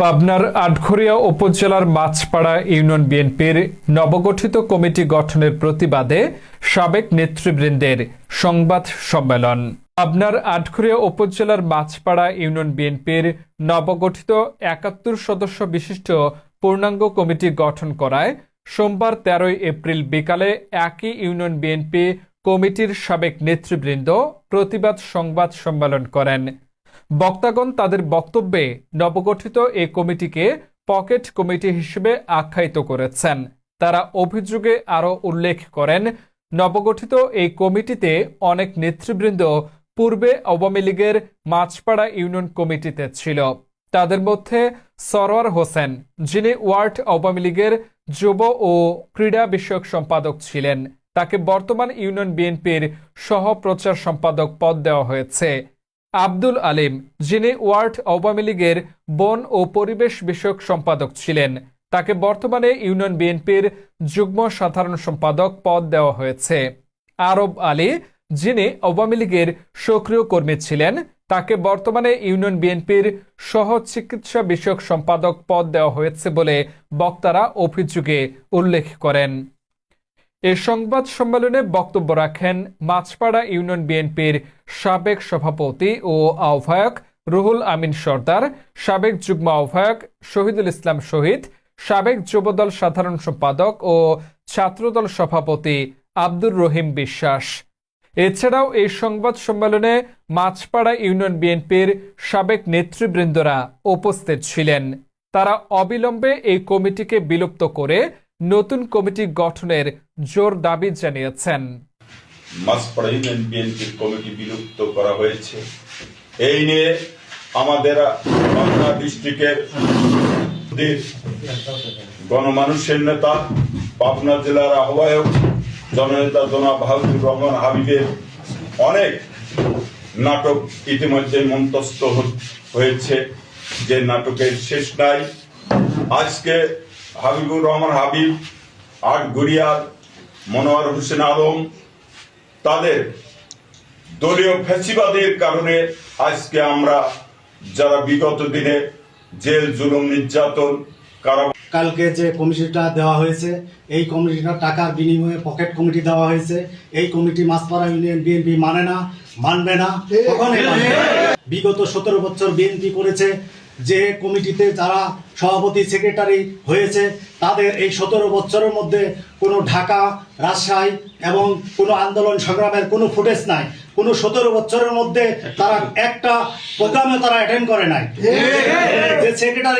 পাবনার আটঘরিয়া উপজেলার মাছপাড়া ইউনিয়ন বিএনপির নবগঠিত কমিটি গঠনের প্রতিবাদে সাবেক নেতৃবৃন্দের সংবাদ সম্মেলন। পাবনার আটঘরিয়া উপজেলার মাছপাড়া ইউনিয়ন বিএনপির নবগঠিত ৭১ সদস্য বিশিষ্ট পূর্ণাঙ্গ কমিটি গঠন করায় সোমবার ১৩ এপ্রিল বিকালে একই ইউনিয়ন বিএনপি কমিটির সাবেক নেতৃবৃন্দ প্রতিবাদ সংবাদ সম্মেলন করেন। বক্তাগণ তাদের বক্তব্যে নবগঠিত এই কমিটিকে পকেট কমিটি হিসেবে আখ্যায়িত করেছেন। তারা অভিযোগে আরও উল্লেখ করেন, নবগঠিত এই কমিটিতে অনেক নেতৃবৃন্দ পূর্বে আওয়ামী লীগের মাছপাড়া ইউনিয়ন কমিটিতে ছিল। তাদের মধ্যে সরওয়ার হোসেন, যিনি ওয়ার্ড আওয়ামী লীগের যুব ও ক্রীড়া বিষয়ক সম্পাদক ছিলেন, তাকে বর্তমান ইউনিয়ন বিএনপির সহ প্রচার সম্পাদক পদ দেওয়া হয়েছে। আব্দুল আলিম, যিনি ওয়ার্ড আওয়ামী লীগের বন ও পরিবেশ বিষয়ক সম্পাদক ছিলেন, তাকে বর্তমানে ইউনিয়ন বিএনপির যুগ্ম সাধারণ সম্পাদক পদ দেওয়া হয়েছে। আরব আলী, যিনি আওয়ামী লীগের সক্রিয় কর্মী ছিলেন, তাকে বর্তমানে ইউনিয়ন বিএনপির সহ চিকিৎসা বিষয়ক সম্পাদক পদ দেওয়া হয়েছে বলে বক্তারা অভিযোগে উল্লেখ করেন। এ সংবাদ সম্মেলনে বক্তব্য রাখেন মাছপাড়া ইউনিয়ন বিএনপির সাবেক সভাপতি ও আহ্বায়ক রুহুল আমিন সর্দার, সাবেক যুগ্ম আহ্বায়ক শহীদুল ইসলাম শহীদ, সাবেক যুবদল সাধারণ সম্পাদক ও ছাত্রদল সভাপতি আব্দুর রহিম বিশ্বাস। এছাড়াও এই সংবাদ সম্মেলনে মাছপাড়া ইউনিয়ন বিএনপির সাবেক নেতৃবৃন্দরা উপস্থিত ছিলেন। তারা অবিলম্বে এই কমিটিকে বিলুপ্ত করে নতুন কমিটি গঠনের জোর দাবি জানিয়েছেন। মাছপাড়া ইউনিয়ন বিএনপির কমিটি বিলুপ্ত করা হয়েছে। এই নিয়ে আমাদের পাবনা ডিস্ট্রিক্টের গণমানুষের নেতা, পাবনা জেলার আহ্বায়ক জননেতা জনাব হাবিবুর রহমান হাবিবের অনেক নাটক ইতিমধ্যে মঞ্চস্থ হয়েছে, যে নাটকের শেষ নাই। আজকে হাবিবুর রহমান হাবিব, আটঘরিয়ার মনোয়ার হোসেন আলম, তাদের দলীয় ফ্যাসিবাদের কারণে আজকে আমরা যারা বিগত দিনে জেল, জুলুম, নির্যাতন, কালকে যে কমিটিটা দেওয়া হয়েছে, এই কমিটিটা টাকার বিনিময়ে পকেট কমিটি দেওয়া হয়েছে। এই কমিটি মাছপাড়া ইউনিয়ন বিএনপি মানে না, মানবে না, কখনোই মানবে না। বিগত ১৭ বছর বিএনপি করেছে, যে কমিটিতে যারা সভাপতি সেক্রেটারি হয়েছে, তাদের এই ১৭ বছরের মধ্যে কোনো ঢাকা, রাজশাহী এবং কোনো আন্দোলন সংগ্রামের কোনো ফুটেজ নাই। কোনো ১৭ বছরের মধ্যে তারা একটা প্রোগ্রামে তারা অ্যাটেন্ড করে নাই। যে সেক্রেটারি